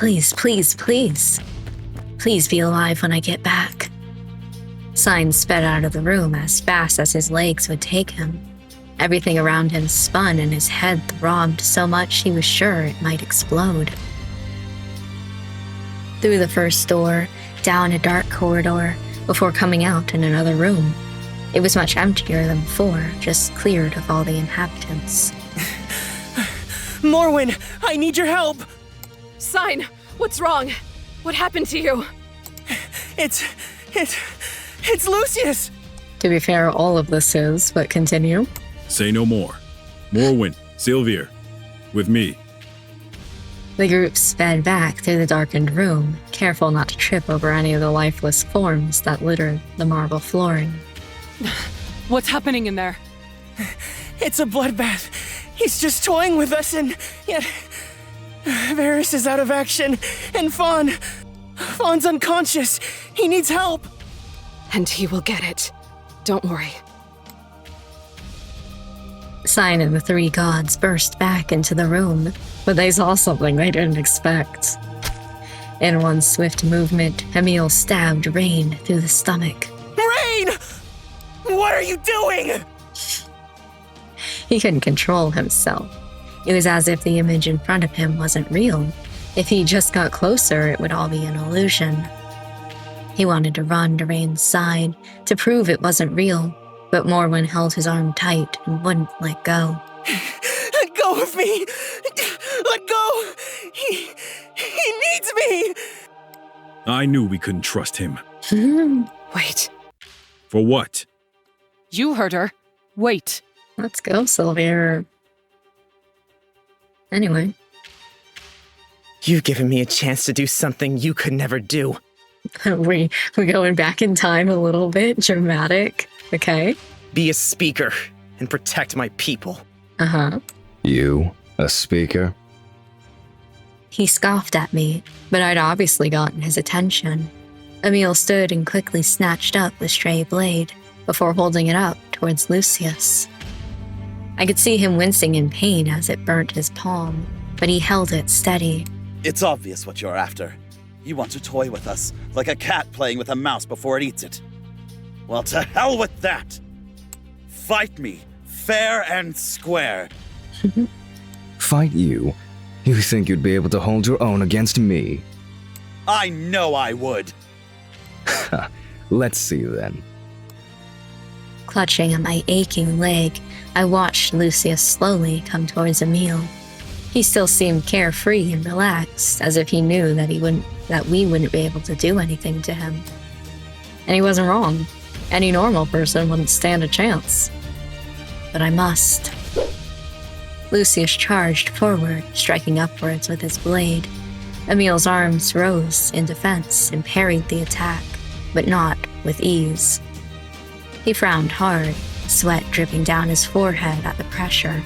Please, please, please. Please be alive when I get back. Sign sped out of the room as fast as his legs would take him. Everything around him spun and his head throbbed so much he was sure it might explode. Through the first door, down a dark corridor, before coming out in another room. It was much emptier than before, just cleared of all the inhabitants. Morwen, I need your help! Sign, what's wrong? What happened to you? It's Lucius! To be fair, all of this is, but continue. Say no more. Morwen, Sylvia, with me. The group sped back through the darkened room, careful not to trip over any of the lifeless forms that littered the marble flooring. What's happening in there? It's a bloodbath. He's just toying with us and yet... Varys is out of action, and Fawn's unconscious. He needs help. And he will get it. Don't worry. Sign and the three gods burst back into the room, but they saw something they didn't expect. In one swift movement, Emil stabbed Rain through the stomach. Rain! What are you doing? He couldn't control himself. It was as if the image in front of him wasn't real. If he just got closer, it would all be an illusion. He wanted to run to Rain's side to prove it wasn't real, but Morwen held his arm tight and wouldn't let go. Let go of me! Let go! He needs me! I knew we couldn't trust him. Wait. For what? You heard her. Wait. Let's go, Sylvia. Anyway. You've given me a chance to do something you could never do. We're going back in time a little bit. Dramatic. Okay. Be a speaker and protect my people. Uh-huh. You, a speaker? He scoffed at me, but I'd obviously gotten his attention. Emil stood and quickly snatched up the stray blade before holding it up towards Lucius. I could see him wincing in pain as it burnt his palm, but he held it steady. It's obvious what you're after. You want to toy with us, like a cat playing with a mouse before it eats it. Well, to hell with that! Fight me, fair and square. Fight you? You think you'd be able to hold your own against me? I know I would. Let's see then. Clutching at my aching leg, I watched Lucius slowly come towards Emil. He still seemed carefree and relaxed, as if he knew that we wouldn't be able to do anything to him. And he wasn't wrong. Any normal person wouldn't stand a chance. But I must. Lucius charged forward, striking upwards with his blade. Emil's arms rose in defense and parried the attack, but not with ease. He frowned hard, sweat dripping down his forehead at the pressure.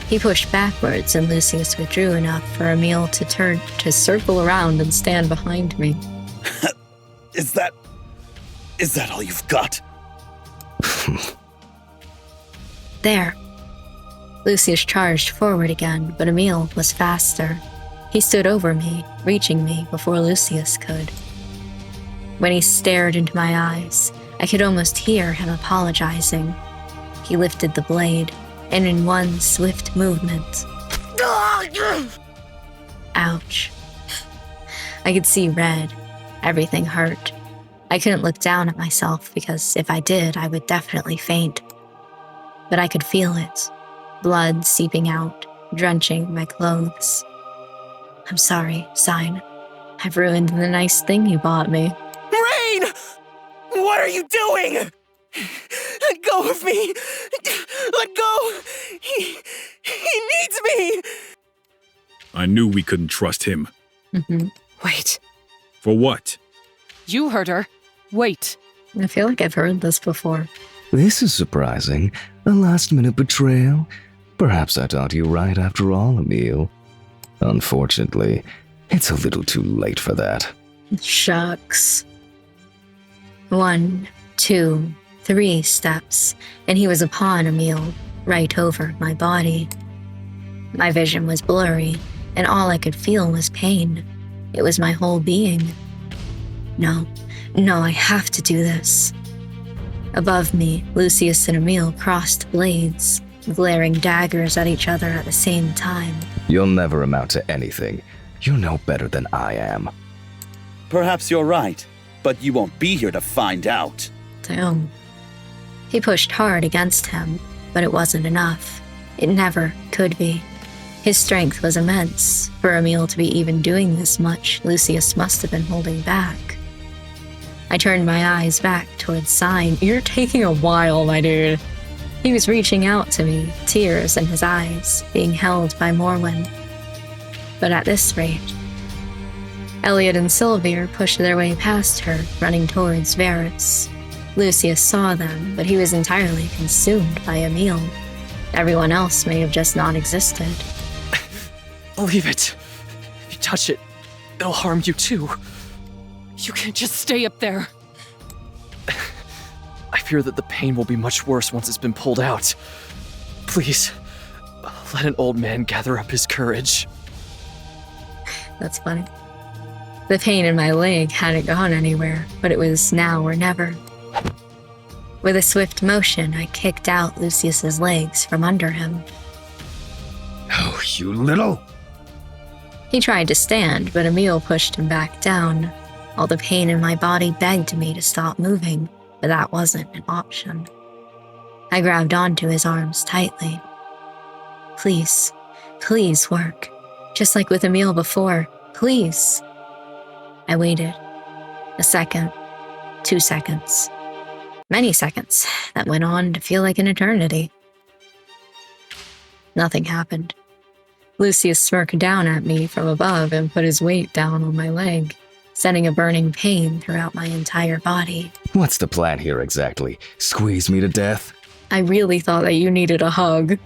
He pushed backwards and Lucius withdrew enough for Emil to circle around and stand behind me. Is that all you've got? There. Lucius charged forward again, but Emil was faster. He stood over me, reaching me before Lucius could. When he stared into my eyes, I could almost hear him apologizing. He lifted the blade, and in one swift movement... Ouch. I could see red. Everything hurt. I couldn't look down at myself because if I did, I would definitely faint. But I could feel it. Blood seeping out, drenching my clothes. I'm sorry, Sign. I've ruined the nice thing you bought me. Rain! What are you doing? Let go of me! Let go! He needs me! I knew we couldn't trust him. Wait. For what? You heard her. Wait. I feel like I've heard this before. This is surprising. A last-minute betrayal? Perhaps I taught you right after all, Emil. Unfortunately, it's a little too late for that. Shucks. 1, 2, 3 steps, and he was upon Emil, right over my body. My vision was blurry, and all I could feel was pain. It was my whole being. No, I have to do this. Above me, Lucius and Emil crossed blades, glaring daggers at each other at the same time. You'll never amount to anything. You're no better than I am. Perhaps you're right, but you won't be here to find out. Damn. He pushed hard against him, but it wasn't enough. It never could be. His strength was immense. For Emil to be even doing this much, Lucius must have been holding back. I turned my eyes back towards Sign. You're taking a while, my dude. He was reaching out to me, tears in his eyes, being held by Morwen. But at this rate, Elliot and Sylvia pushed their way past her, running towards Varys. Lucius saw them, but he was entirely consumed by Emil. Everyone else may have just non-existed. Leave it. If you touch it, it'll harm you too. You can't just stay up there. I fear that the pain will be much worse once it's been pulled out. Please, let an old man gather up his courage. That's funny. The pain in my leg hadn't gone anywhere, but it was now or never. With a swift motion, I kicked out Lucius's legs from under him. Oh, you little... He tried to stand, but Emil pushed him back down. All the pain in my body begged me to stop moving, but that wasn't an option. I grabbed onto his arms tightly. Please, please work. Just like with Emil before, please. I waited. A second, 2 seconds. Many seconds that went on to feel like an eternity. Nothing happened. Lucius smirked down at me from above and put his weight down on my leg, sending a burning pain throughout my entire body. What's the plan here exactly? Squeeze me to death? I really thought that you needed a hug.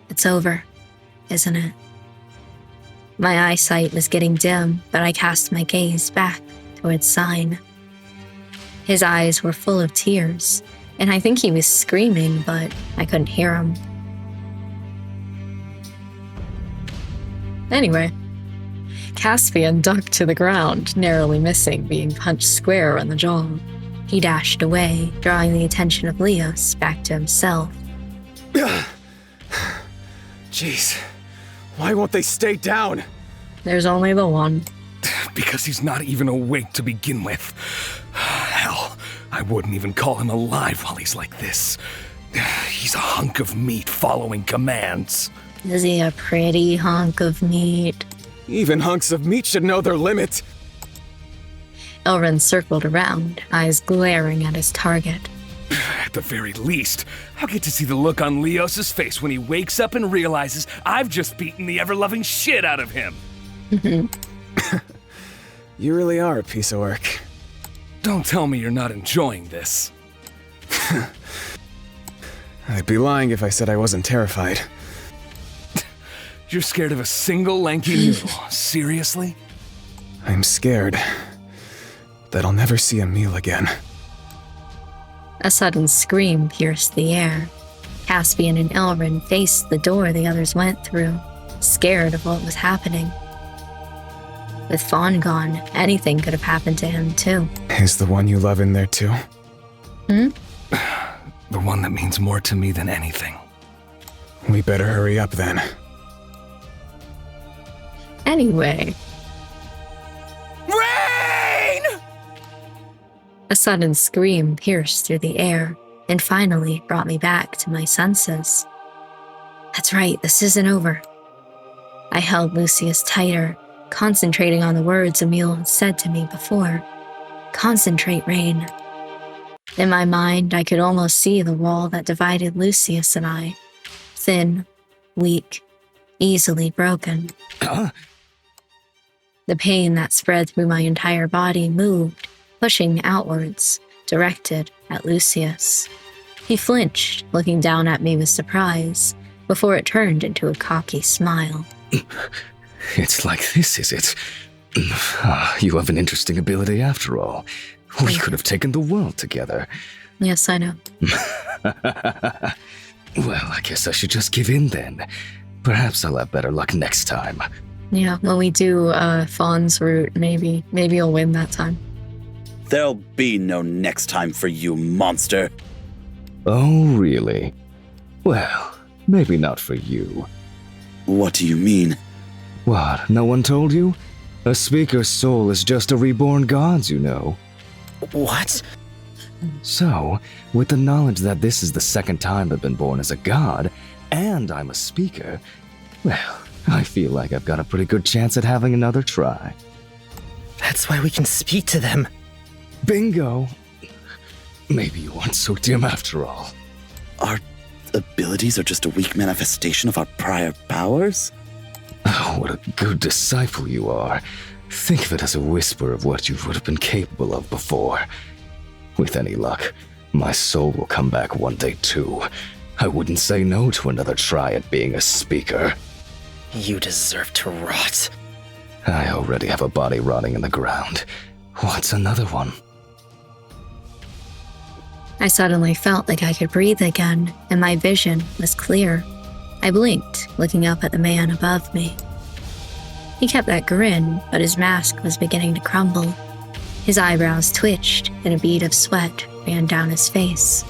It's over, isn't it? My eyesight was getting dim, but I cast my gaze back towards Sign. His eyes were full of tears, and I think he was screaming, but I couldn't hear him. Anyway, Caspian ducked to the ground, narrowly missing being punched square on the jaw. He dashed away, drawing the attention of Leos back to himself. Jeez, why won't they stay down? There's only the one. Because he's not even awake to begin with. Hell, I wouldn't even call him alive while he's like this. He's a hunk of meat following commands. Is he a pretty hunk of meat? Even hunks of meat should know their limit. Elrond circled around, eyes glaring at his target. At the very least, I'll get to see the look on Leos's face when he wakes up and realizes I've just beaten the ever-loving shit out of him. You really are a piece of work. Don't tell me you're not enjoying this. I'd be lying if I said I wasn't terrified. You're scared of a single lanky noodle, seriously? I'm scared that I'll never see Emil again. A sudden scream pierced the air. Caspian and Elrond faced the door the others went through, scared of what was happening. With Fawn gone, anything could have happened to him too. Is the one you love in there too? Hmm? The one that means more to me than anything. We better hurry up then. Anyway. Rain! A sudden scream pierced through the air and finally brought me back to my senses. That's right, this isn't over. I held Lucius tighter, concentrating on the words Emil had said to me before. Concentrate, Rain. In my mind, I could almost see the wall that divided Lucius and I. Thin, weak, easily broken. The pain that spread through my entire body moved, pushing outwards, directed at Lucius. He flinched, looking down at me with surprise, before it turned into a cocky smile. It's like this, is it? You have an interesting ability after all. We could have taken the world together. Yes, I know. Well, I guess I should just give in then. Perhaps I'll have better luck next time. Yeah, when we do Fawn's route, maybe you'll win that time. There'll be no next time for you, monster. Oh, really? Well, maybe not for you. What do you mean? What, no one told you? A speaker's soul is just a reborn god's, you know. What? So, with the knowledge that this is the second time I've been born as a god, and I'm a speaker, well, I feel like I've got a pretty good chance at having another try. That's why we can speak to them. Bingo! Maybe you aren't so dim after all. Our abilities are just a weak manifestation of our prior powers? Oh, what a good disciple you are. Think of it as a whisper of what you would have been capable of before. With any luck, my soul will come back one day too. I wouldn't say no to another try at being a speaker. You deserve to rot. I already have a body rotting in the ground. What's another one? I suddenly felt like I could breathe again, and my vision was clear. I blinked, looking up at the man above me. He kept that grin, but his mask was beginning to crumble. His eyebrows twitched, and a bead of sweat ran down his face.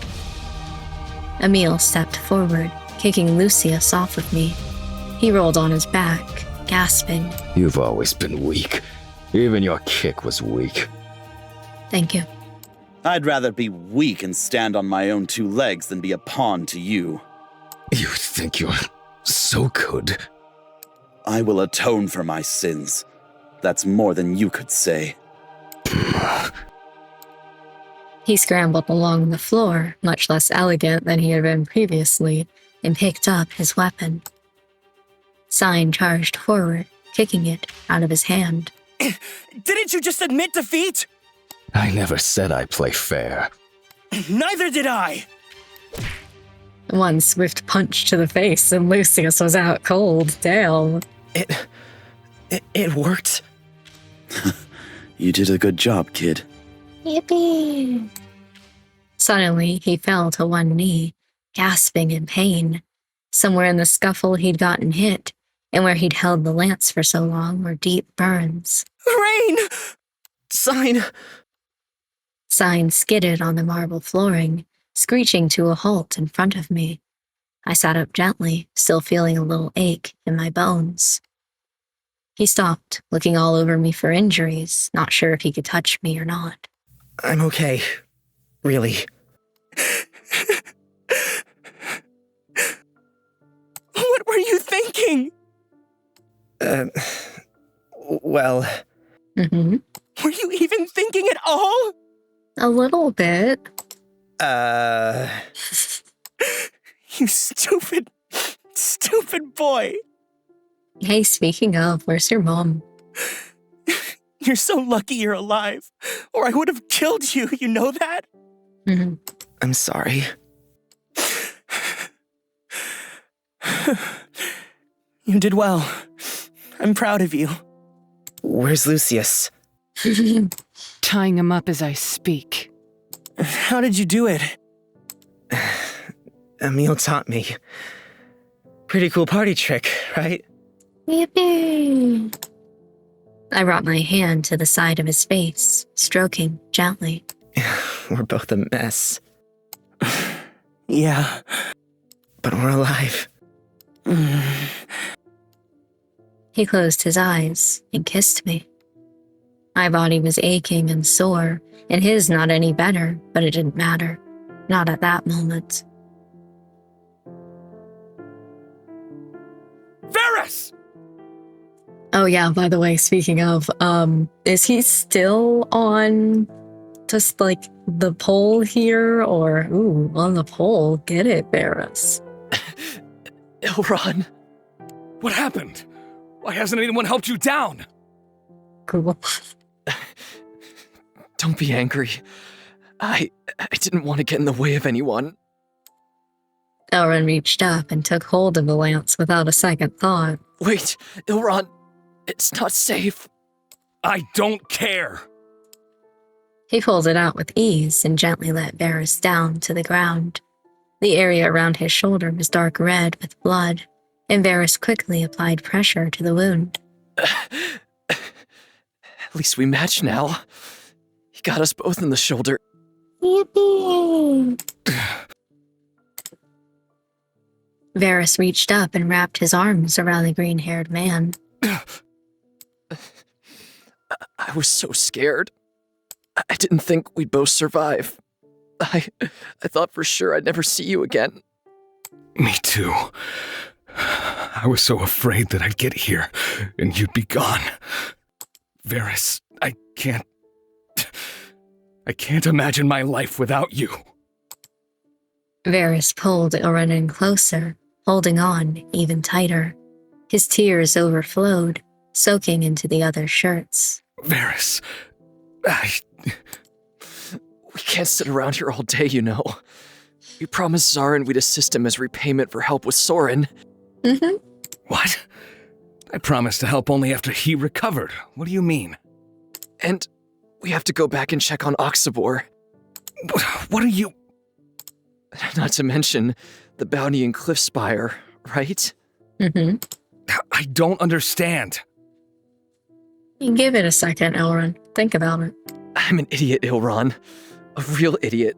Emil stepped forward, kicking Lucius off of me. He rolled on his back, gasping. You've always been weak. Even your kick was weak. Thank you. I'd rather be weak and stand on my own two legs than be a pawn to you. You think you're so good? I will atone for my sins. That's more than you could say. He scrambled along the floor, much less elegant than he had been previously, and picked up his weapon. Sign charged forward, kicking it out of his hand. Didn't you just admit defeat? I never said I play fair. Neither did I. One swift punch to the face, and Lucius was out cold. Damn. It worked. You did a good job, kid. Yippee! Suddenly, he fell to one knee, gasping in pain. Somewhere in the scuffle, he'd gotten hit, and where he'd held the lance for so long were deep burns. Rain! Sign! Sign skidded on the marble flooring, screeching to a halt in front of me. I sat up gently, still feeling a little ache in my bones. He stopped, looking all over me for injuries, not sure if he could touch me or not. I'm okay. Really. What were you thinking? Well... Were you even thinking at all? A little bit. You stupid, stupid boy. Hey, speaking of, where's your mom? You're so lucky you're alive, or I would have killed you, you know that? I'm sorry. You did well. I'm proud of you. Where's Lucius? Tying him up as I speak. How did you do it? Emil taught me. Pretty cool party trick, right? Yippee! I brought my hand to the side of his face, stroking gently. We're both a mess. Yeah. But we're alive. He closed his eyes and kissed me. My body was aching and sore, and his not any better, but it didn't matter. Not at that moment. Varys! Oh yeah, by the way, speaking of, is he still on just like the pole here, or on the pole? Get it, Varys. Elrond! What happened? Why hasn't anyone helped you down? Cool. Don't be angry. I didn't want to get in the way of anyone. Elrond reached up and took hold of the lance without a second thought. Wait, Elrond, it's not safe. I don't care. He pulled it out with ease and gently let Varys down to the ground. The area around his shoulder was dark red with blood, and Varys quickly applied pressure to the wound. At least we match now. He got us both in the shoulder. Yippee! Varys reached up and wrapped his arms around the green-haired man. I was so scared. I didn't think we'd both survive. I thought for sure I'd never see you again. Me too. I was so afraid that I'd get here and you'd be gone. Varys, I can't imagine my life without you. Varys pulled Ilren in closer, holding on even tighter. His tears overflowed, soaking into the other's shirts. Varys, We can't sit around here all day, you know. You promised Zarin we'd assist him as repayment for help with Soren. Mm-hmm. What? I promised to help only after he recovered. What do you mean? And we have to go back and check on Oxabor. What are you... Not to mention the bounty in Cliffspire, right? Mm-hmm. I don't understand. Give it a second, Elrond. Think about it. I'm an idiot, Ilron. A real idiot.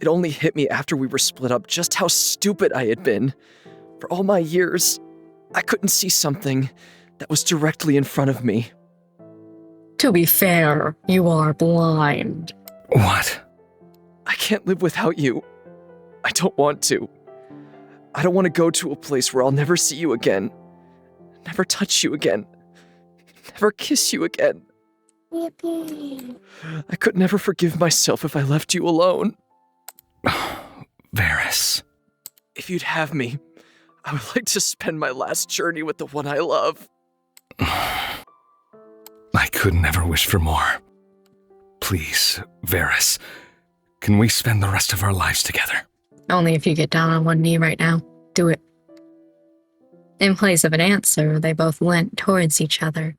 It only hit me after we were split up just how stupid I had been. For all my years, I couldn't see something that was directly in front of me. To be fair, you are blind. What? I can't live without you. I don't want to. I don't want to go to a place where I'll never see you again. Never touch you again. Never kiss you again. Yippee. I could never forgive myself if I left you alone. Varys. If you'd have me, I would like to spend my last journey with the one I love. I could never wish for more. Please, Varys, can we spend the rest of our lives together? Only if you get down on one knee right now. Do it. In place of an answer, they both leant towards each other.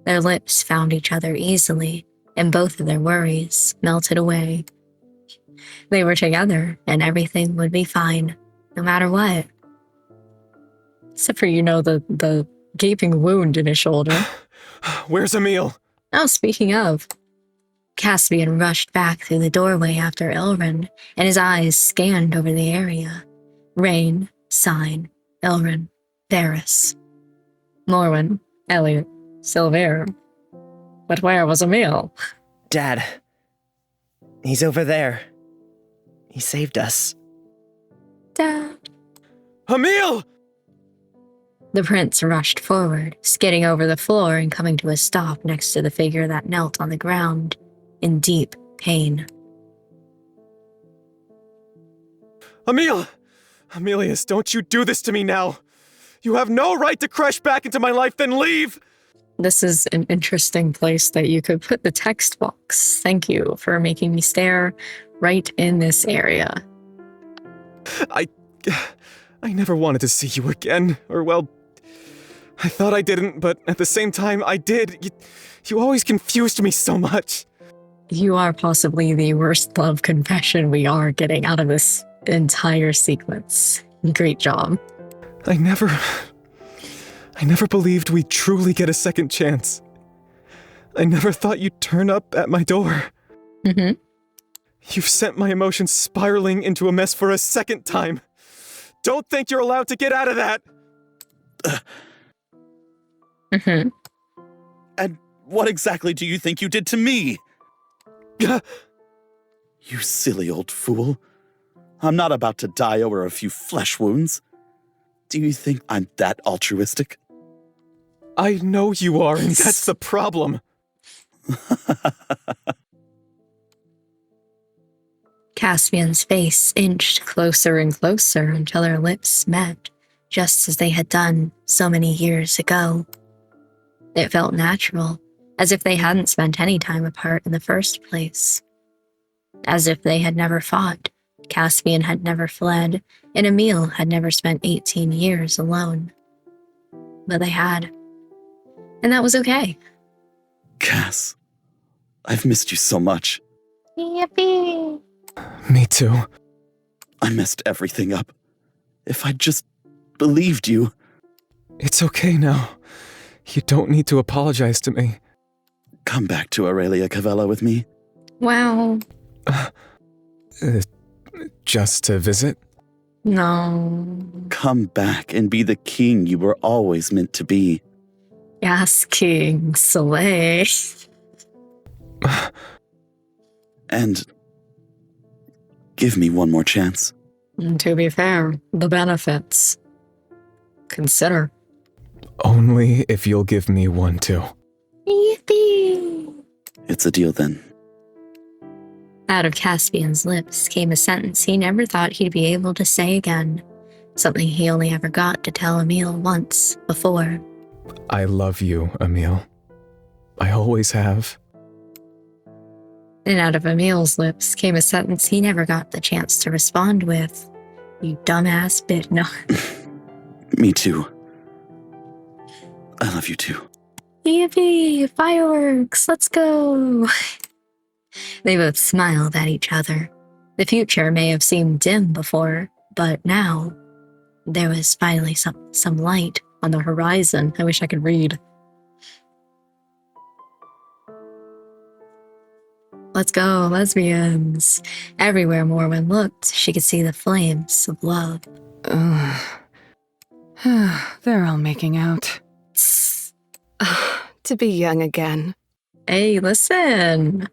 Their lips found each other easily, and both of their worries melted away. They were together, and everything would be fine, no matter what. Except for, the gaping wound in his shoulder. Where's Emil? Oh, speaking of. Caspian rushed back through the doorway after Ilren, and his eyes scanned over the area. Rain, Sign, Ilren, Varys. Morwen, Elliot, Silver. But where was Emil? Dad. He's over there. He saved us. Dad. Emil! The prince rushed forward, skidding over the floor and coming to a stop next to the figure that knelt on the ground, in deep pain. Emil! Emilius, don't you do this to me now! You have no right to crash back into my life, then leave! This is an interesting place that you could put the text box. Thank you for making me stare right in this area. I never wanted to see you again, or well, I thought I didn't, but at the same time, I did. You always confused me so much. You are possibly the worst love confession we are getting out of this entire sequence. Great job. I never believed we'd truly get a second chance. I never thought you'd turn up at my door. Mm-hmm. You've sent my emotions spiraling into a mess for a second time. Don't think you're allowed to get out of that! Mm-hmm. And what exactly do you think you did to me? You silly old fool. I'm not about to die over a few flesh wounds. Do you think I'm that altruistic? I know you are, and that's the problem. Caspian's face inched closer and closer until their lips met, just as they had done so many years ago. It felt natural, as if they hadn't spent any time apart in the first place. As if they had never fought, Caspian had never fled, and Emil had never spent 18 years alone. But they had. And that was okay. Cass, I've missed you so much. Yippee! Me too. I messed everything up. If I'd just believed you. It's okay now. You don't need to apologize to me. Come back to Aurelia Cavella with me. Wow. Just to visit? No. Come back and be the king you were always meant to be. Yes, King Soleil. And give me one more chance. To be fair, the benefits. Consider. Only if you'll give me one too. Yippee! It's a deal then. Out of Caspian's lips came a sentence he never thought he'd be able to say again. Something he only ever got to tell Emil once before. I love you, Emil. I always have. And out of Emil's lips came a sentence he never got the chance to respond with. You dumbass bit. No. Me too. I love you too. Yippee! Fireworks! Let's go! They both smiled at each other. The future may have seemed dim before, but now there was finally some light on the horizon. I wish I could read. Let's go, lesbians. Everywhere Morwen looked, she could see the flames of love. They're all making out. To be young again. Hey, listen.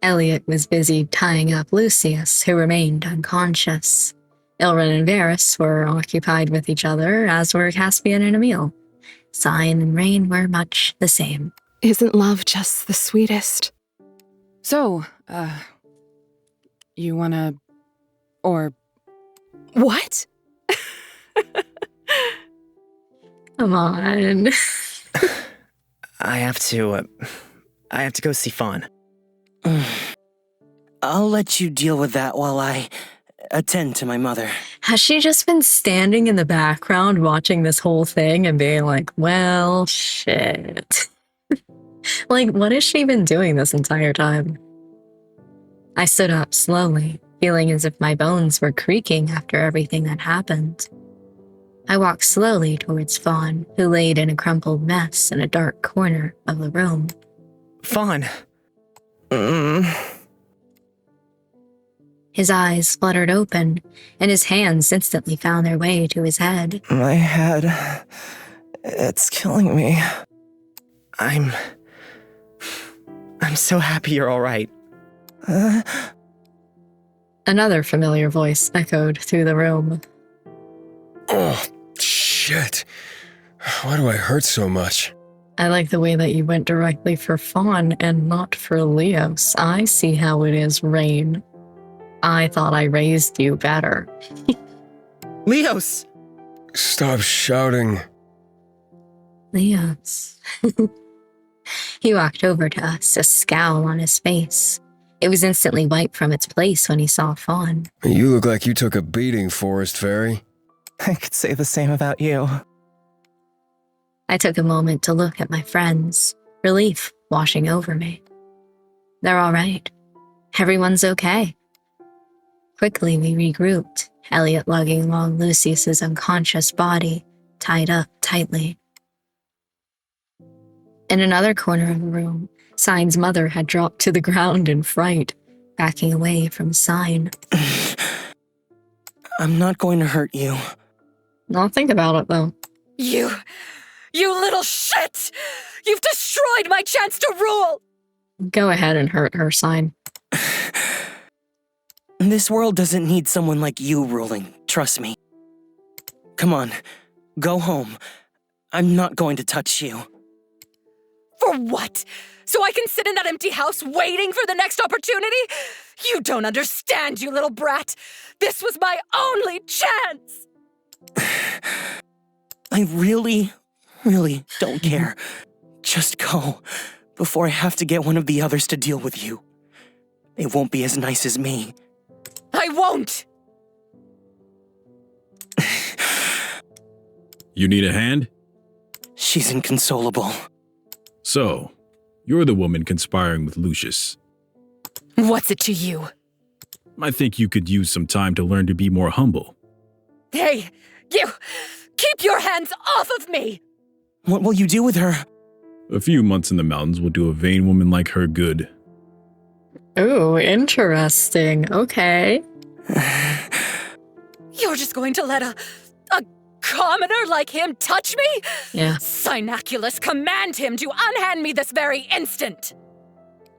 Elliot was busy tying up Lucius, who remained unconscious. Ilrin and Varys were occupied with each other, as were Caspian and Emil. Sign and Rain were much the same. Isn't love just the sweetest? So, you wanna... or... What? Come on. I have to go see Fawn. I'll let you deal with that while I attend to my mother. Has she just been standing in the background watching this whole thing and being like, well, shit. Like, what has she been doing this entire time? I stood up slowly, feeling as if my bones were creaking after everything that happened. I walked slowly towards Fawn, who laid in a crumpled mess in a dark corner of the room. Fawn. His eyes fluttered open, and his hands instantly found their way to his head. My head. It's killing me. I'm so happy you're all right. Another familiar voice echoed through the room. Oh, shit. Why do I hurt so much? I like the way that you went directly for Fawn and not for Leos. I see how it is, Rain. I thought I raised you better. Leos! Stop shouting. Leos. He walked over to us, a scowl on his face. It was instantly wiped from its place when he saw Fawn. You look like you took a beating, Forest Fairy. I could say the same about you. I took a moment to look at my friends, relief washing over me. They're all right. Everyone's okay. Quickly, we regrouped, Elliot lugging along Lucius's unconscious body, tied up tightly. In another corner of the room, Sign's mother had dropped to the ground in fright, backing away from Sign. I'm not going to hurt you. I'll think about it, though. You little shit! You've destroyed my chance to rule! Go ahead and hurt her, Sign. This world doesn't need someone like you ruling, trust me. Come on, go home. I'm not going to touch you. For what? So I can sit in that empty house waiting for the next opportunity? You don't understand, you little brat. This was my only chance! I really don't care. Just go, before I have to get one of the others to deal with you. It won't be as nice as me. I won't! You need a hand? She's inconsolable. So, you're the woman conspiring with Lucius. What's it to you? I think you could use some time to learn to be more humble. Hey, you! Keep your hands off of me! What will you do with her? A few months in the mountains will do a vain woman like her good. Ooh, interesting. Okay. You're just going to let a commoner like him touch me? Yeah. Cynaculus, command him to unhand me this very instant!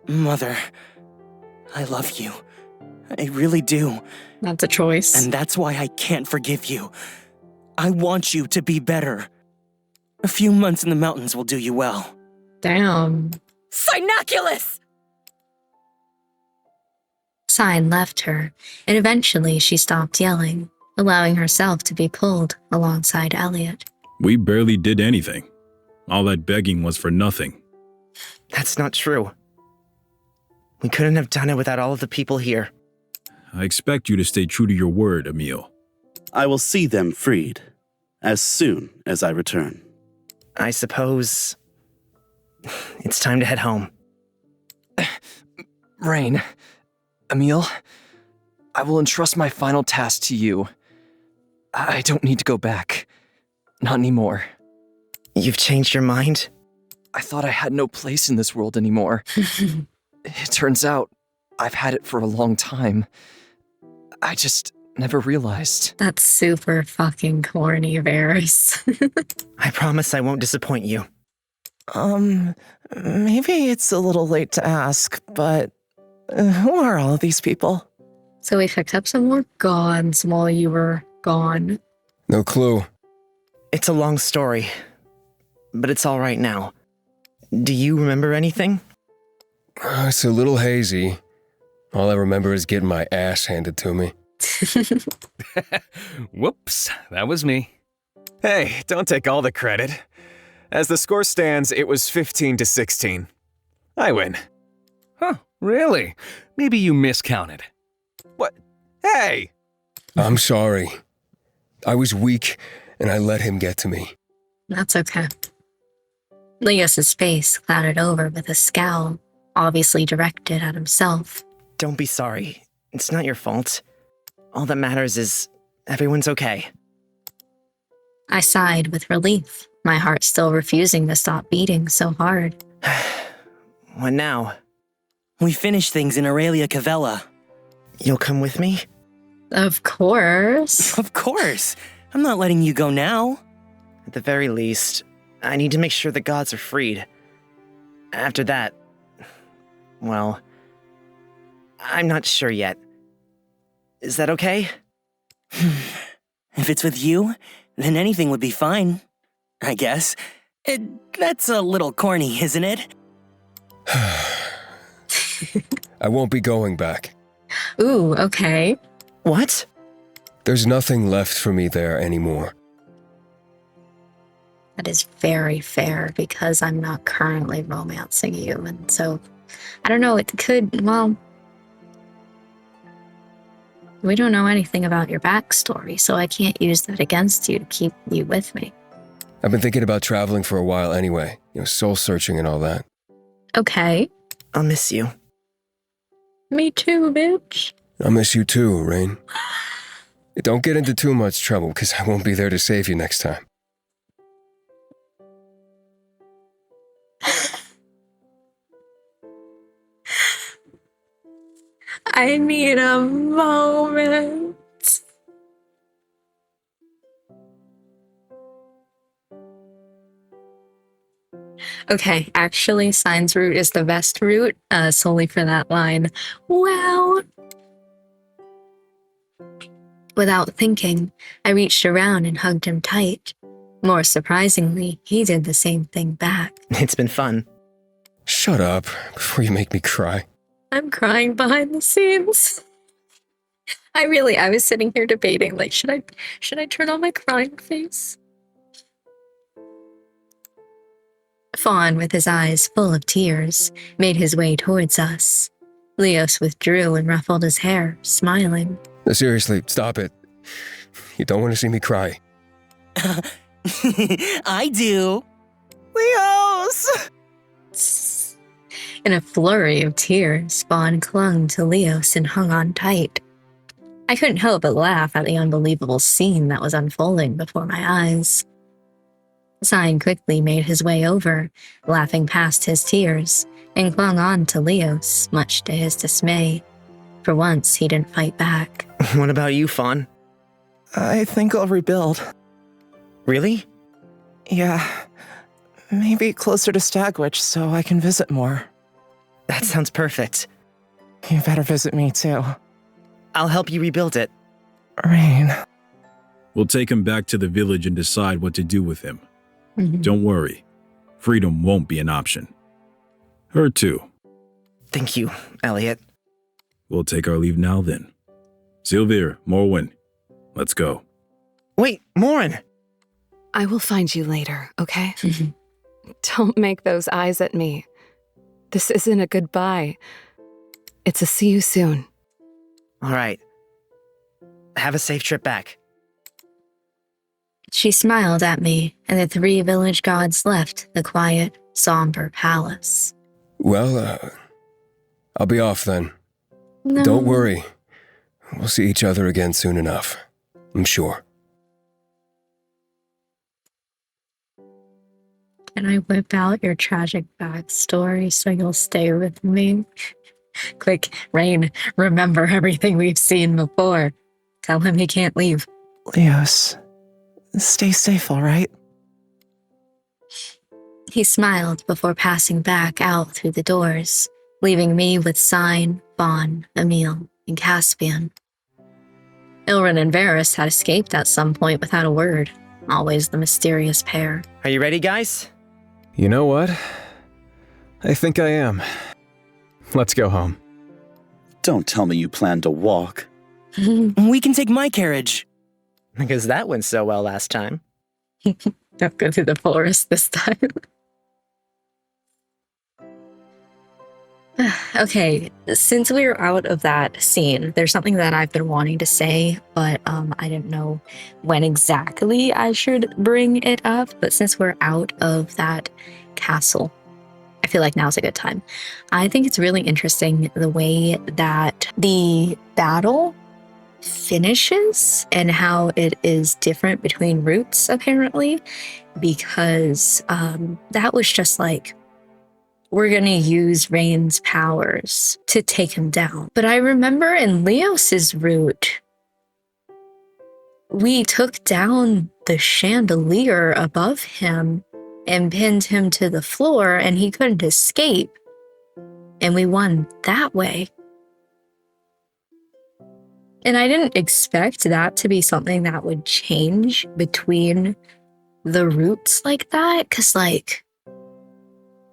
Mother, I love you. I really do. That's a choice. And that's why I can't forgive you. I want you to be better. A few months in the mountains will do you well. Damn. Cynaculus! Sign left her, and eventually she stopped yelling, allowing herself to be pulled alongside Elliot. We barely did anything. All that begging was for nothing. That's not true. We couldn't have done it without all of the people here. I expect you to stay true to your word, Emil. I will see them freed as soon as I return. I suppose it's time to head home. Rain, Emil, I will entrust my final task to you. I don't need to go back. Not anymore. You've changed your mind? I thought I had no place in this world anymore. It turns out I've had it for a long time. I just never realized. That's super fucking corny, Varys. I promise I won't disappoint you. Maybe it's a little late to ask, but who are all of these people? So we picked up some more gods while you were gone. No clue. It's a long story, but it's all right now. Do you remember anything? It's a little hazy. All I remember is getting my ass handed to me. Whoops, that was me. Hey, don't take all the credit. As the score stands, it was 15-16. I win. Huh, really? Maybe you miscounted. What? Hey! I'm sorry. I was weak, and I let him get to me. That's okay. Leos's face clouded over with a scowl, obviously directed at himself. Don't be sorry. It's not your fault. All that matters is everyone's okay. I sighed with relief, my heart still refusing to stop beating so hard. What now? We finished things in Aurelia Cavella. You'll come with me? Of course. Of course. I'm not letting you go now. At the very least, I need to make sure the gods are freed. After that, well, I'm not sure yet. Is that okay? If it's with you, then anything would be fine, I guess. That's a little corny, isn't it? I won't be going back. Ooh, okay. What? There's nothing left for me there anymore. That is very fair because I'm not currently romancing you, and so, I don't know, it could, well, we don't know anything about your backstory, so I can't use that against you to keep you with me. I've been thinking about traveling for a while anyway. Soul searching and all that. Okay. I'll miss you. Me too, bitch. I'll miss you too, Rain. Don't get into too much trouble, because I won't be there to save you next time. I need a moment. Okay, actually, Sign's route is the best route, solely for that line. Wow. Without thinking, I reached around and hugged him tight. More surprisingly, he did the same thing back. It's been fun. Shut up before you make me cry. I'm crying behind the scenes. I was sitting here debating, like, should I turn on my crying face? Fawn, with his eyes full of tears, made his way towards us. Leos withdrew and ruffled his hair, smiling. Seriously, stop it. You don't want to see me cry. I do. Leos! In a flurry of tears, Fawn clung to Leos and hung on tight. I couldn't help but laugh at the unbelievable scene that was unfolding before my eyes. Sign quickly made his way over, laughing past his tears, and clung on to Leos, much to his dismay. For once, he didn't fight back. What about you, Fawn? I think I'll rebuild. Really? Yeah. Maybe closer to Stagwitch so I can visit more. That sounds perfect. You better visit me too. I'll help you rebuild it. Rain. We'll take him back to the village and decide what to do with him. Don't worry. Freedom won't be an option. Her too. Thank you, Elliot. We'll take our leave now then. Sylvia, Morwen, let's go. Wait, Morin! I will find you later, okay? Don't make those eyes at me. This isn't a goodbye. It's a see you soon. All right. Have a safe trip back. She smiled at me, and the 3 village gods left the quiet, somber palace. Well, I'll be off then. No. Don't worry. We'll see each other again soon enough. I'm sure. Can I whip out your tragic backstory so you'll stay with me? Quick, Rain, remember everything we've seen before. Tell him he can't leave. Leos, stay safe, all right? He smiled before passing back out through the doors, leaving me with Sign, Fawn, Emil, and Caspian. Ilrin and Varys had escaped at some point without a word, always the mysterious pair. Are you ready, guys? You know what? I think I am. Let's go home. Don't tell me you plan to walk. We can take my carriage. Because that went so well last time. Don't go through the forest this time. Okay, since we're out of that scene, there's something that I've been wanting to say, but I didn't know when exactly I should bring it up. But since we're out of that castle, I feel like now's a good time. I think it's really interesting the way that the battle finishes and how it is different between routes, apparently, because that was just like, we're going to use Rain's powers to take him down. But I remember in Leos's route, we took down the chandelier above him and pinned him to the floor, and he couldn't escape. And we won that way. And I didn't expect that to be something that would change between the routes like that, because, like,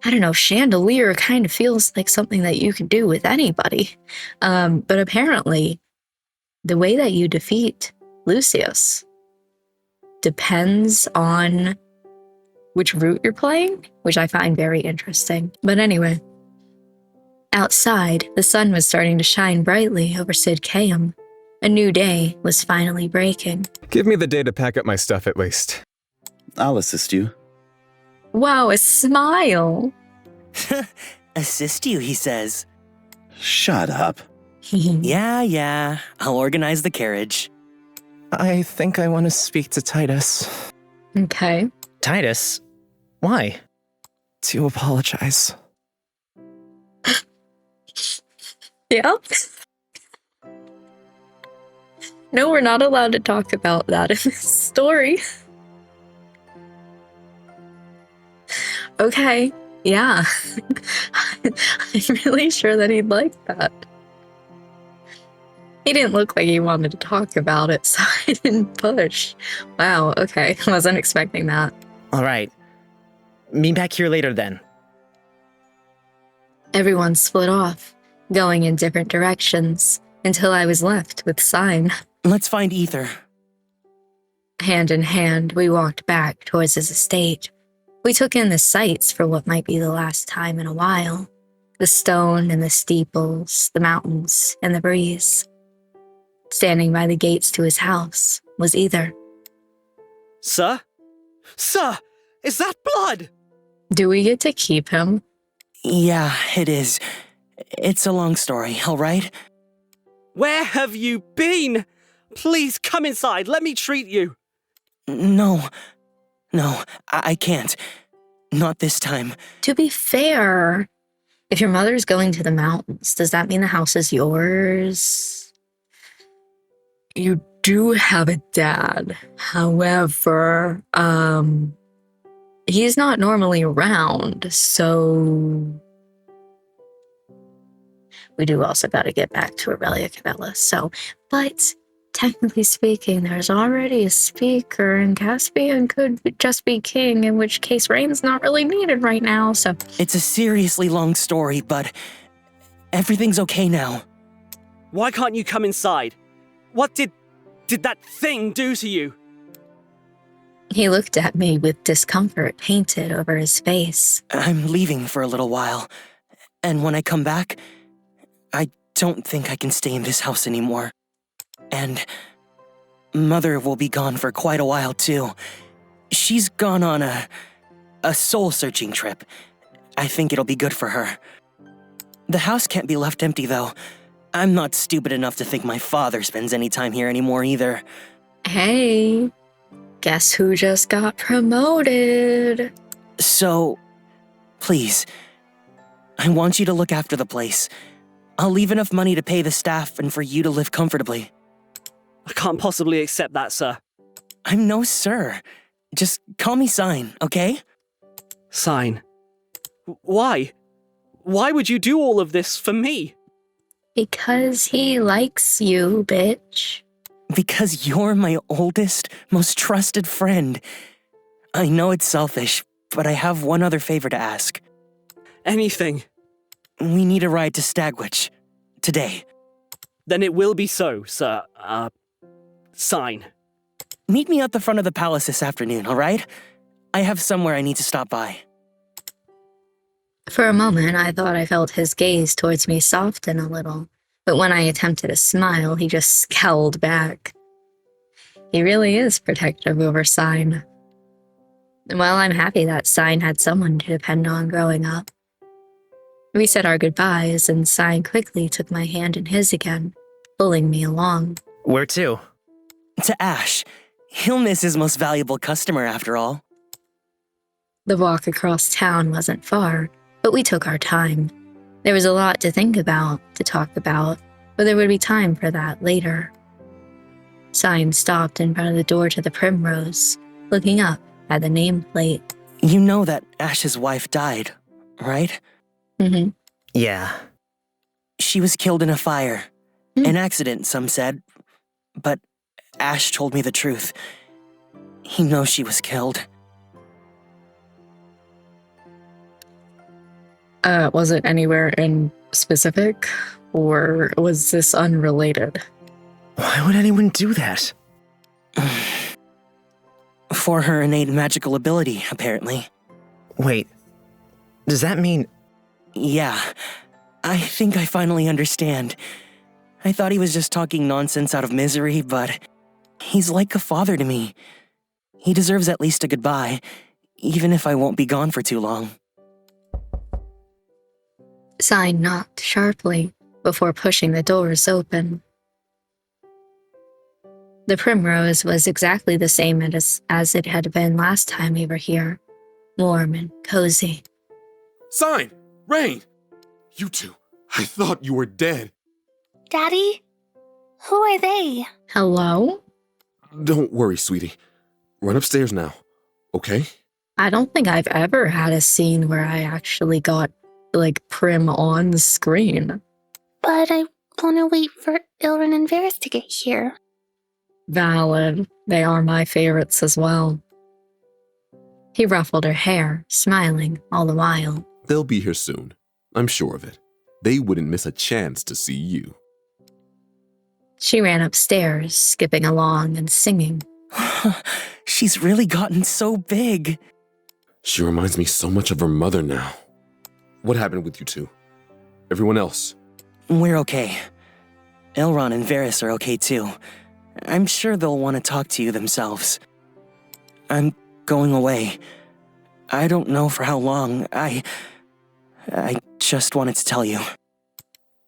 I don't know, chandelier kind of feels like something that you could do with anybody. But apparently, the way that you defeat Lucius depends on which route you're playing, which I find very interesting. But anyway, outside, the sun was starting to shine brightly over Sid Caem. A new day was finally breaking. Give me the day to pack up my stuff at least. I'll assist you. Wow, a smile. Assist you, he says. Shut up. Yeah. I'll organize the carriage. I think I want to speak to Titus. Okay. Titus? Why? To apologize. Yep. No, we're not allowed to talk about that in this story. Okay, yeah. I'm really sure that he'd like that. He didn't look like he wanted to talk about it, so I didn't push. Wow, okay. I wasn't expecting that. All right. Meet back here later then. Everyone split off, going in different directions, until I was left with Sign. Let's find Ether. Hand in hand, we walked back towards his estate. We took in the sights for what might be the last time in a while. The stone and the steeples, the mountains and the breeze. Standing by the gates to his house was Ether. Sir? Sir, is that blood? Do we get to keep him? Yeah, it is. It's a long story, all right? Where have you been? Please come inside. Let me treat you. No, I can't. Not this time. To be fair, if your mother's going to the mountains, does that mean the house is yours? You do have a dad. However, he's not normally around, so we do also got to get back to Aurelia Cabela. But technically speaking, there's already a speaker, and Caspian could just be king, in which case Rain's not really needed right now, so... It's a seriously long story, but everything's okay now. Why can't you come inside? What did that thing do to you? He looked at me with discomfort painted over his face. I'm leaving for a little while, and when I come back, I don't think I can stay in this house anymore. And Mother will be gone for quite a while, too. She's gone on a soul-searching trip. I think it'll be good for her. The house can't be left empty, though. I'm not stupid enough to think my father spends any time here anymore, either. Hey, guess who just got promoted? So, please, I want you to look after the place. I'll leave enough money to pay the staff and for you to live comfortably. I can't possibly accept that, sir. I'm no sir. Just call me Sign, okay? Sign. Why? Why would you do all of this for me? Because he likes you, bitch. Because you're my oldest, most trusted friend. I know it's selfish, but I have one other favor to ask. Anything. We need a ride to Stagwitch. Today. Then it will be so, sir. Sign. Meet me at the front of the palace this afternoon, alright? I have somewhere I need to stop by. For a moment, I thought I felt his gaze towards me soften a little, but when I attempted a smile, he just scowled back. He really is protective over Sign. Well, I'm happy that Sign had someone to depend on growing up. We said our goodbyes, and Sign quickly took my hand in his again, pulling me along. Where to? To Ash. He'll miss his most valuable customer, after all. The walk across town wasn't far, but we took our time. There was a lot to think about, to talk about, but there would be time for that later. Sign stopped in front of the door to the Primrose, looking up at the nameplate. You know that Ash's wife died, right? Mm-hmm. Yeah. She was killed in a fire. An accident, some said. But Ash told me the truth. He knows she was killed. Was it anywhere in specific, or was this unrelated? Why would anyone do that? For her innate magical ability, apparently. Wait, does that mean... Yeah, I think I finally understand. I thought he was just talking nonsense out of misery, but he's like a father to me. He deserves at least a goodbye, even if I won't be gone for too long. Sign knocked sharply before pushing the doors open. The Primrose was exactly the same as it had been last time we were here, warm and cozy. Sign! Rain! You two, I thought you were dead. Daddy? Who are they? Hello? Don't worry, sweetie. Run upstairs now, okay? I don't think I've ever had a scene where I actually got, Prim on screen. But I want to wait for Ilrin and Varys to get here. Valid. They are my favorites as well. He ruffled her hair, smiling all the while. They'll be here soon. I'm sure of it. They wouldn't miss a chance to see you. She ran upstairs, skipping along and singing. She's really gotten so big. She reminds me so much of her mother now. What happened with you two? Everyone else? We're okay. Elrond and Varys are okay too. I'm sure they'll want to talk to you themselves. I'm going away. I don't know for how long. I just wanted to tell you.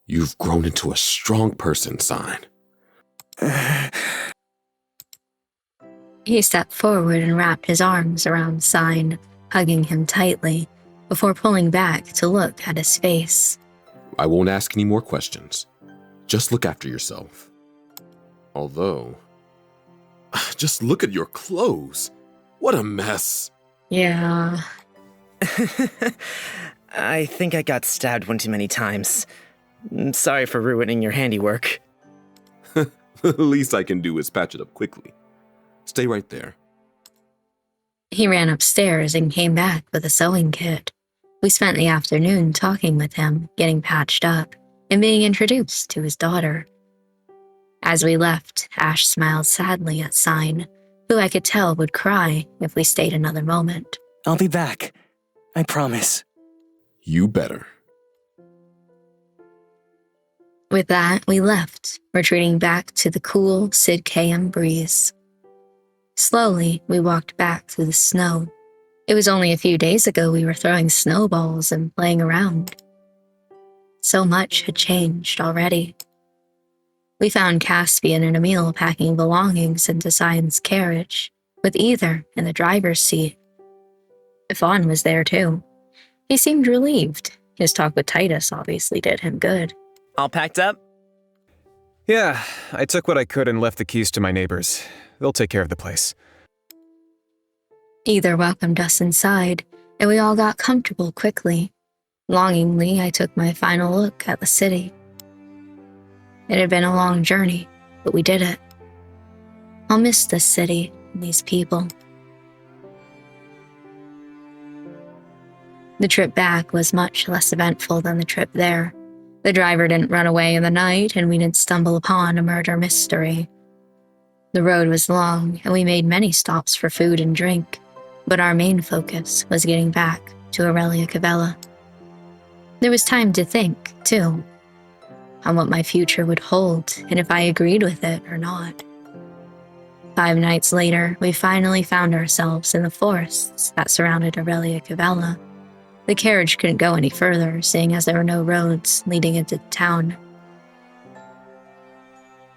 You've grown into a strong person, Sign. He stepped forward and wrapped his arms around Sign, hugging him tightly, before pulling back to look at his face. I won't ask any more questions. Just look after yourself. Although, just look at your clothes. What a mess. Yeah. I think I got stabbed one too many times. Sorry for ruining your handiwork. The least I can do is patch it up quickly. Stay right there. He ran upstairs and came back with a sewing kit. We spent the afternoon talking with him, getting patched up, and being introduced to his daughter. As we left, Ash smiled sadly at Sign, who I could tell would cry if we stayed another moment. I'll be back. I promise. You better. With that, we left, retreating back to the cool Sidkayam breeze. Slowly, we walked back through the snow. It was only a few days ago we were throwing snowballs and playing around. So much had changed already. We found Caspian and Emil packing belongings into Sign's carriage, with Ether in the driver's seat. Vaughn was there too. He seemed relieved. His talk with Titus obviously did him good. All packed up? Yeah, I took what I could and left the keys to my neighbors. They'll take care of the place. Ether welcomed us inside, and we all got comfortable quickly. Longingly, I took my final look at the city. It had been a long journey, but we did it. I'll miss this city and these people. The trip back was much less eventful than the trip there. The driver didn't run away in the night, and we didn't stumble upon a murder mystery. The road was long, and we made many stops for food and drink, but our main focus was getting back to Aurelia Cavella. There was time to think, too, on what my future would hold and if I agreed with it or not. 5 nights later, we finally found ourselves in the forests that surrounded Aurelia Cavella. The carriage couldn't go any further, seeing as there were no roads leading into town.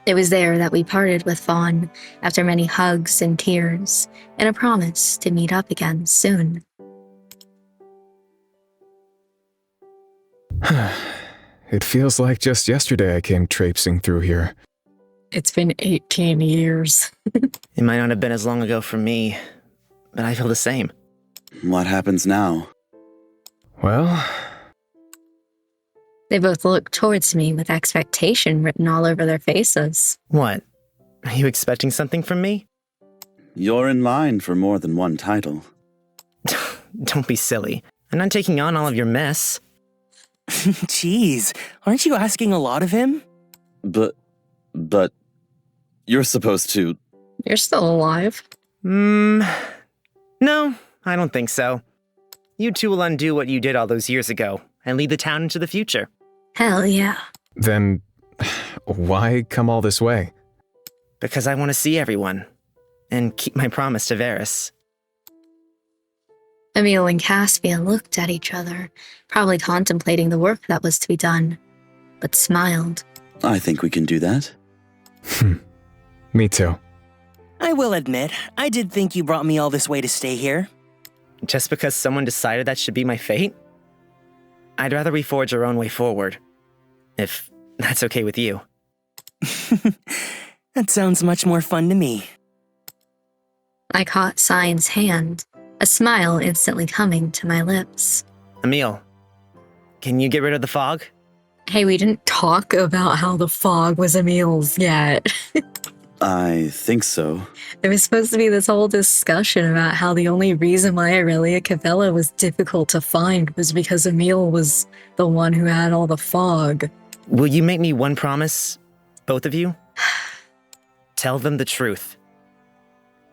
It was there that we parted with Vaughn after many hugs and tears, and a promise to meet up again soon. It feels like just yesterday I came traipsing through here. It's been 18 years. It might not have been as long ago for me, but I feel the same. What happens now? Well... They both looked towards me with expectation written all over their faces. What? Are you expecting something from me? You're in line for more than one title. Don't be silly. I'm not taking on all of your mess. Jeez, aren't you asking a lot of him? But you're supposed to... You're still alive. No, I don't think so. You two will undo what you did all those years ago and lead the town into the future. Hell yeah. Then, why come all this way? Because I want to see everyone and keep my promise to Varys. Emil and Caspian looked at each other, probably contemplating the work that was to be done, but smiled. I think we can do that. Me too. I will admit, I did think you brought me all this way to stay here. Just because someone decided that should be my fate? I'd rather we forge our own way forward, if that's okay with you. That sounds much more fun to me. I caught Sign's hand, a smile instantly coming to my lips. Emil, can you get rid of the fog? Hey, we didn't talk about how the fog was Emil's yet. I think so. There was supposed to be this whole discussion about how the only reason why Aurelia Cavella was difficult to find was because Emil was the one who had all the fog. Will you make me one promise, both of you? Tell them the truth.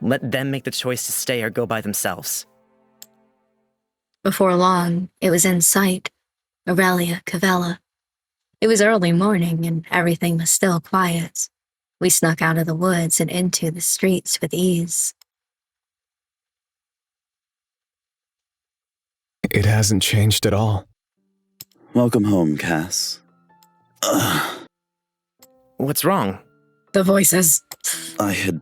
Let them make the choice to stay or go by themselves. Before long, it was in sight, Aurelia Cavella. It was early morning and everything was still quiet. We snuck out of the woods and into the streets with ease. It hasn't changed at all. Welcome home, Cass. What's wrong? The voices. I had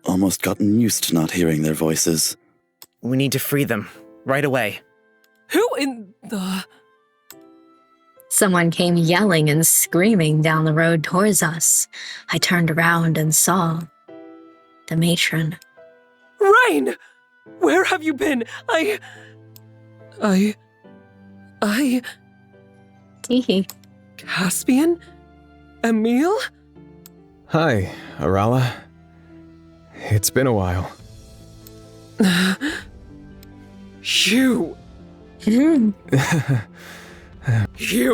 almost gotten used to not hearing their voices. We need to free them, right away. Who in the... Someone came yelling and screaming down the road towards us. I turned around and saw the matron. Rain! Where have you been? Teehee. Caspian? Emil? Hi, Arala. It's been a while. You! You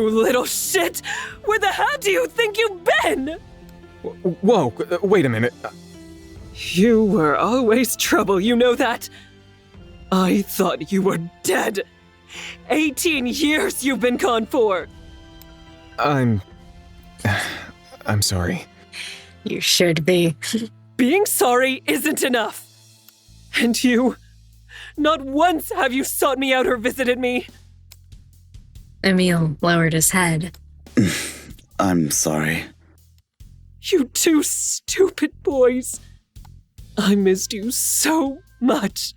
little shit! Where the hell do you think you've been? Whoa, wait a minute. You were always trouble, you know that? I thought you were dead. 18 years you've been gone for. I'm sorry. You should be. Being sorry isn't enough. And you, not once have you sought me out or visited me. Emil lowered his head. I'm sorry. You two stupid boys. I missed you so much.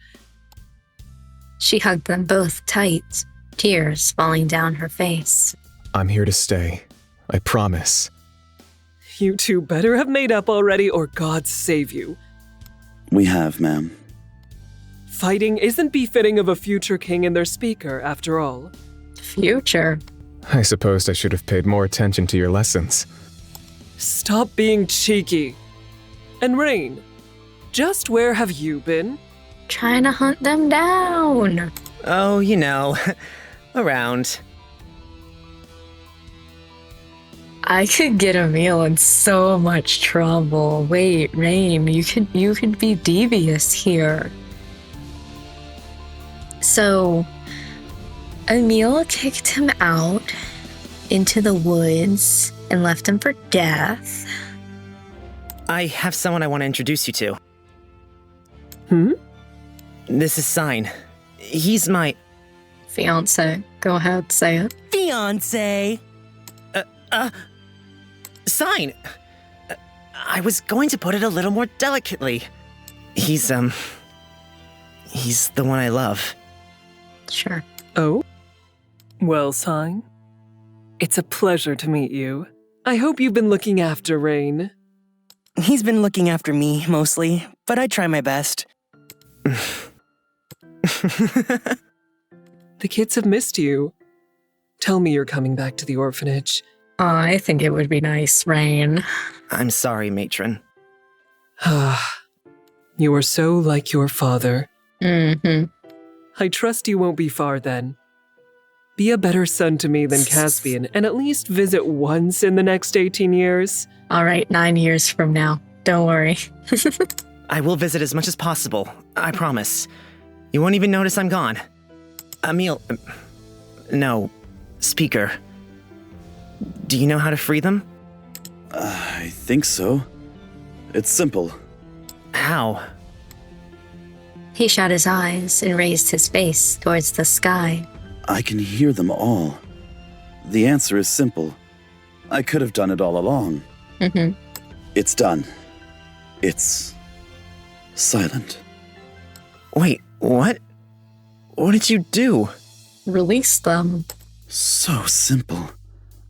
She hugged them both tight, tears falling down her face. I'm here to stay. I promise. You two better have made up already or God save you. We have, ma'am. Fighting isn't befitting of a future king and their speaker, after all. Future? I supposed I should have paid more attention to your lessons. Stop being cheeky. And Rain, just where have you been? Trying to hunt them down. Oh, you know, around. I could get Emil in so much trouble. Wait, Rain, you could be devious here. So, Emil kicked him out into the woods and left him for death. I have someone I want to introduce you to. This is Sign. He's my... Fiancé. Go ahead, say it. Fiancé! Sign! I was going to put it a little more delicately. He's the one I love. Sure. Oh? Well, Sign, it's a pleasure to meet you. I hope you've been looking after Rain. He's been looking after me, mostly, but I try my best. The kids have missed you. Tell me you're coming back to the orphanage. I think it would be nice, Rain. I'm sorry, matron. You are so like your father. Mm-hmm. I trust you won't be far then. Be a better son to me than Caspian, and at least visit once in the next 18 years. All right, 9 years from now. Don't worry. I will visit as much as possible. I promise. You won't even notice I'm gone. Emil... No. Speaker. Do you know how to free them? I think so. It's simple. How? He shut his eyes and raised his face towards the sky. I can hear them all. The answer is simple. I could have done it all along. Mm-hmm. It's done. It's silent. Wait, what? What did you do? Release them. So simple,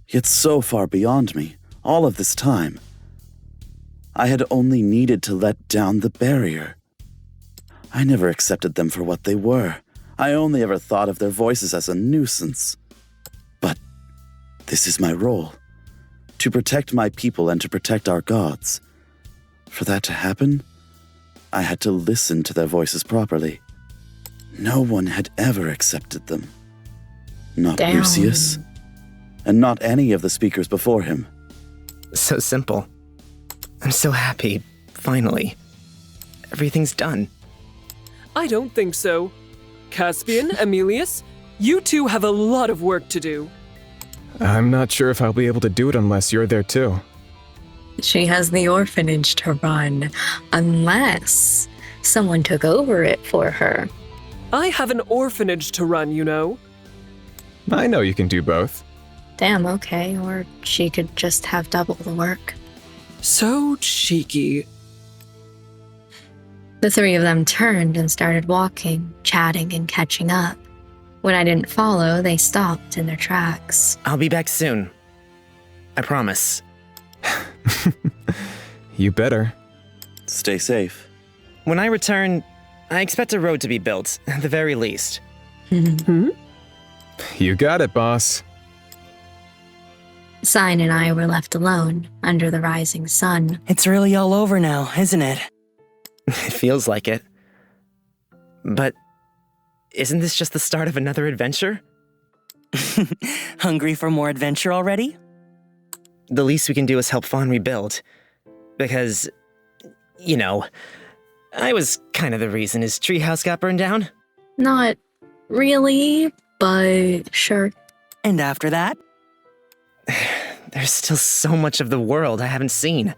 yet so far beyond me, all of this time. I had only needed to let down the barrier. I never accepted them for what they were. I only ever thought of their voices as a nuisance. But this is my role. To protect my people and to protect our gods. For that to happen, I had to listen to their voices properly. No one had ever accepted them. Not Damn. Lucius, and not any of the speakers before him. So simple. I'm so happy, finally. Everything's done. I don't think so. Caspian, Emilius, you two have a lot of work to do. I'm not sure if I'll be able to do it unless you're there too. She has the orphanage to run, unless someone took over it for her. I have an orphanage to run, you know. I know you can do both. Damn, okay. Or she could just have double the work. So cheeky. The three of them turned and started walking, chatting and catching up. When I didn't follow, they stopped in their tracks. I'll be back soon. I promise. You better. Stay safe. When I return, I expect a road to be built, at the very least. You got it, boss. Sign and I were left alone under the rising sun. It's really all over now, isn't it? It feels like it. But isn't this just the start of another adventure? Hungry for more adventure already? The least we can do is help Fawn rebuild. Because, you know, I was kind of the reason his treehouse got burned down. Not really, but sure. And after that? There's still so much of the world I haven't seen.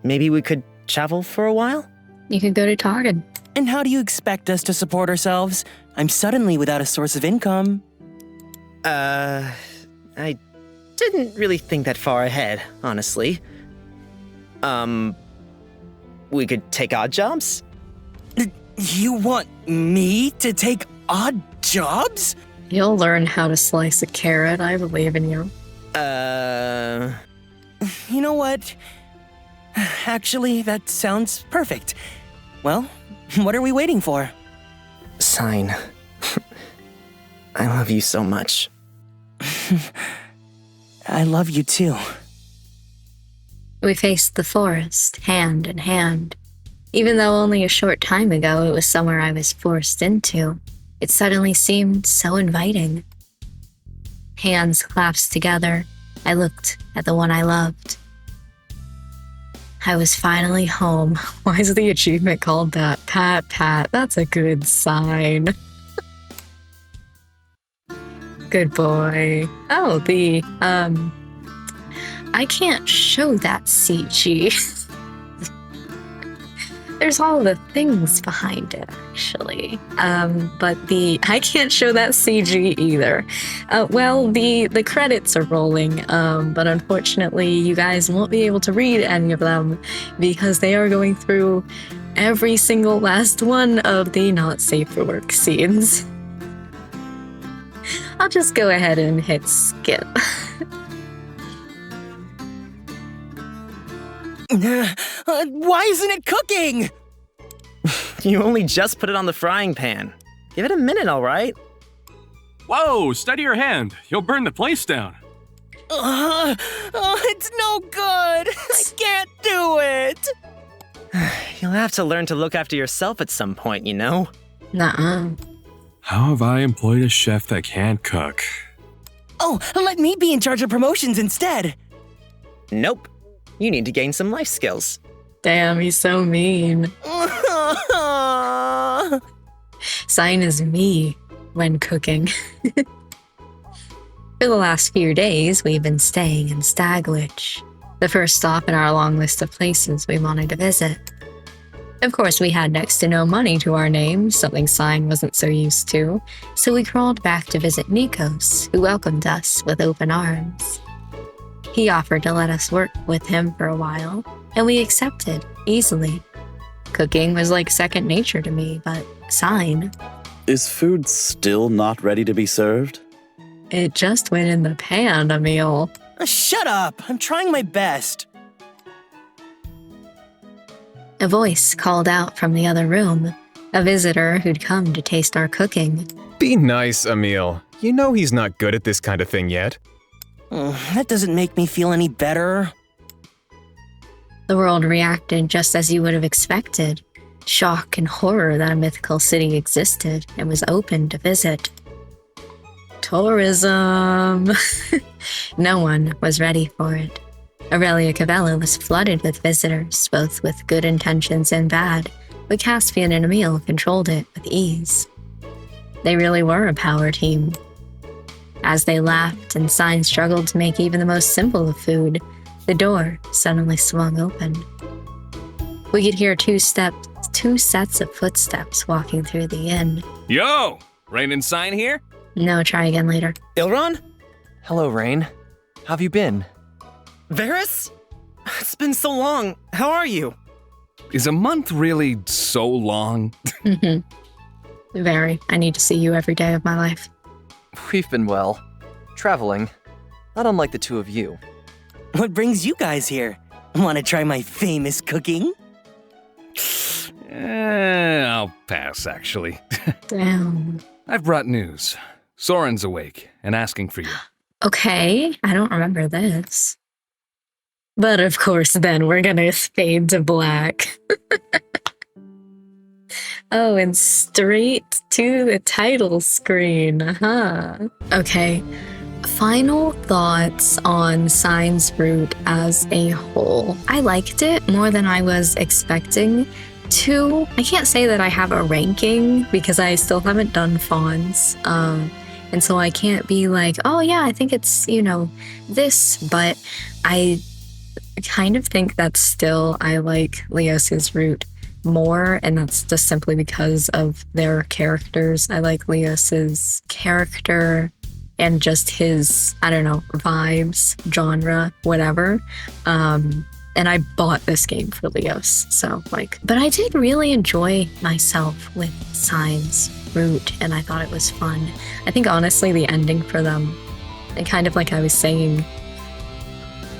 Maybe we could travel for a while? You could go to Targan. And how do you expect us to support ourselves? I'm suddenly without a source of income. I didn't really think that far ahead, honestly. We could take odd jobs? You want me to take odd jobs? You'll learn how to slice a carrot, I believe in you. You know what? Actually, that sounds perfect. Well, what are we waiting for? Sign. I love you so much. I love you too. We faced the forest, hand in hand. Even though only a short time ago it was somewhere I was forced into, it suddenly seemed so inviting. Hands clasped together, I looked at the one I loved. I was finally home. Why is the achievement called that? Pat, pat, that's a good sign. Good boy. Oh, I can't show that CG. There's all the things behind it, actually. But I can't show that CG either. Well, the credits are rolling, but unfortunately you guys won't be able to read any of them because they are going through every single last one of the not safe for work scenes. I'll just go ahead and hit skip. Why isn't it cooking? You only just put it on the frying pan. Give it a minute, all right? Whoa, steady your hand. You'll burn the place down. It's no good. I can't do it. You'll have to learn to look after yourself at some point, you know? Nuh-uh. How have I employed a chef that can't cook? Oh, let me be in charge of promotions instead. Nope. You need to gain some life skills. Damn, he's so mean. Sign is me when cooking. For the last few days, we've been staying in Stagwich, the first stop in our long list of places we wanted to visit. Of course, we had next to no money to our names, something Sign wasn't so used to, so we crawled back to visit Nikos, who welcomed us with open arms. He offered to let us work with him for a while, and we accepted, easily. Cooking was like second nature to me, but Sign... Is food still not ready to be served? It just went in the pan, Emil. Shut up! I'm trying my best. A voice called out from the other room, a visitor who'd come to taste our cooking. Be nice, Emil. You know he's not good at this kind of thing yet. That doesn't make me feel any better. The world reacted just as you would have expected. Shock and horror that a mythical city existed and was open to visit. Tourism! No one was ready for it. Aurelia Cabela was flooded with visitors, both with good intentions and bad, but Caspian and Emil controlled it with ease. They really were a power team. As they laughed and Sign struggled to make even the most simple of food, the door suddenly swung open. We could hear two sets of footsteps walking through the inn. Yo! Rain and Sign here? No, try again later. Ilron? Hello, Rain. How have you been? Varys? It's been so long. How are you? Is a month really so long? Very. I need to see you every day of my life. We've been well. Traveling. Not unlike the two of you. What brings you guys here? Want to try my famous cooking? I'll pass, actually. Damn. I've brought news. Soren's awake and asking for you. Okay, I don't remember this. But of course, then we're gonna fade to black. Oh, and straight to the title screen, huh? Okay, final thoughts on Signs Root as a whole. I liked it more than I was expecting to. I can't say that I have a ranking because I still haven't done Fawns. And so I can't be like, oh yeah, I think it's, this, but I kind of think that still I like Leos's Root more, and that's just simply because of their characters. I like Leos's character and just his, vibes, genre, whatever. And I bought this game for Leos, so but I did really enjoy myself with Signs Root, and I thought it was fun. I think honestly the ending for them, and kind of like I was saying,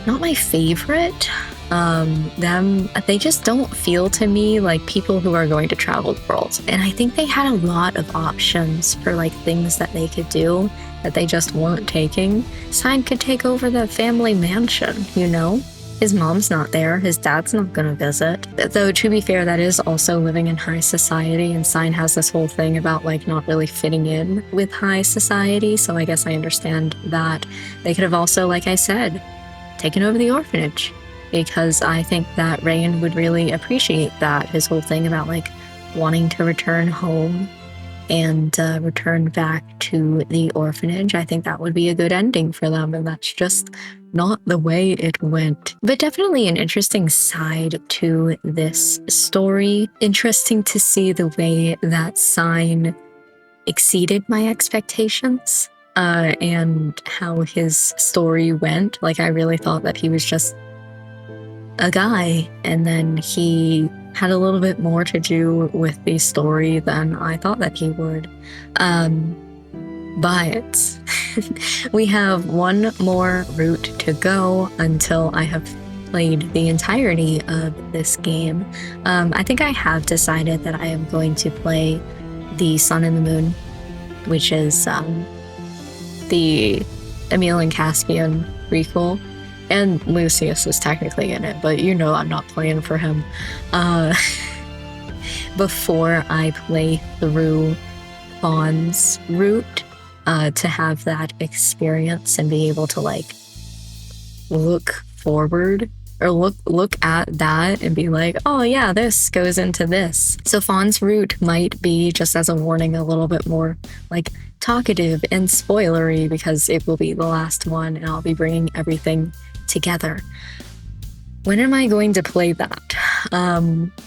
not my favorite. They just don't feel to me like people who are going to travel the world. And I think they had a lot of options for things that they could do that they just weren't taking. Sign could take over the family mansion, His mom's not there, his dad's not gonna visit. Though, to be fair, that is also living in high society, and Sign has this whole thing about not really fitting in with high society, so I guess I understand that. They could have also, like I said, taken over the orphanage, because I think that Rain would really appreciate that, his whole thing about wanting to return home and return back to the orphanage. I think that would be a good ending for them, and that's just not the way it went. But definitely an interesting side to this story. Interesting to see the way that Sign exceeded my expectations, and how his story went. I really thought that he was just a guy, and then he had a little bit more to do with the story than I thought that he would. But we have one more route to go until I have played the entirety of this game. I think I have decided that I am going to play the Sun and the Moon, which is the Emil and Caspian prequel. And Lucius is technically in it, but I'm not playing for him. Before I play through Fawn's Route, to have that experience and be able to look forward or look at that and be like, oh yeah, this goes into this. So Fawn's Route might be, just as a warning, a little bit more talkative and spoilery, because it will be the last one and I'll be bringing everything together. When am I going to play that?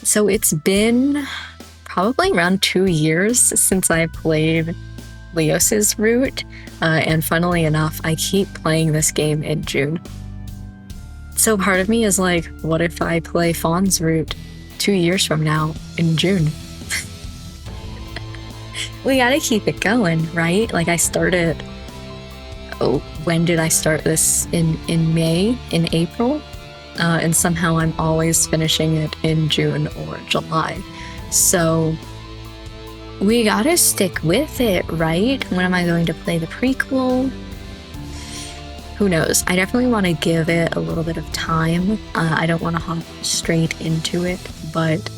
So it's been probably around 2 years since I played Leos's Route, and funnily enough, I keep playing this game in June. So part of me is what if I play Fawn's Route 2 years from now in June? We gotta keep it going, right? I started, when did I start this? In May, in April? And somehow I'm always finishing it in June or July. So we gotta stick with it, right? When am I going to play the prequel? Who knows? I definitely want to give it a little bit of time. I don't want to hop straight into it, but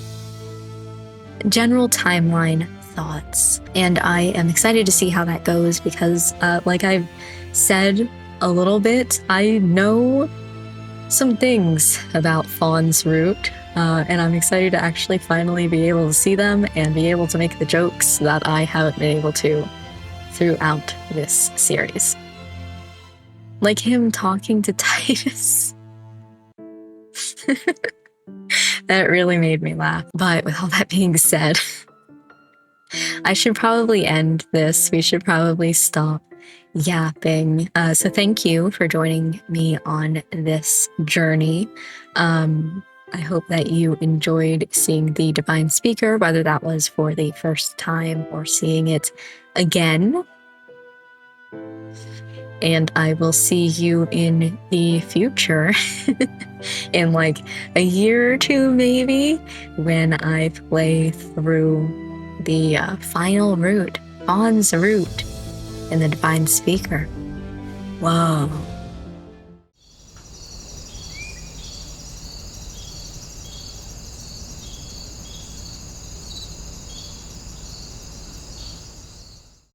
general timeline thoughts. And I am excited to see how that goes because, like I've said a little bit, I know some things about Fawn's Route, and I'm excited to actually finally be able to see them and be able to make the jokes that I haven't been able to throughout this series. Like him talking to Titus. That really made me laugh. But with all that being said, I should probably end this. We should probably stop yapping. So thank you for joining me on this journey. I hope that you enjoyed seeing the Divine Speaker, whether that was for the first time or seeing it again. And I will see you in the future, in like a year or two maybe, when I play through the final route, Fawn's route in the Divine Speaker. Whoa.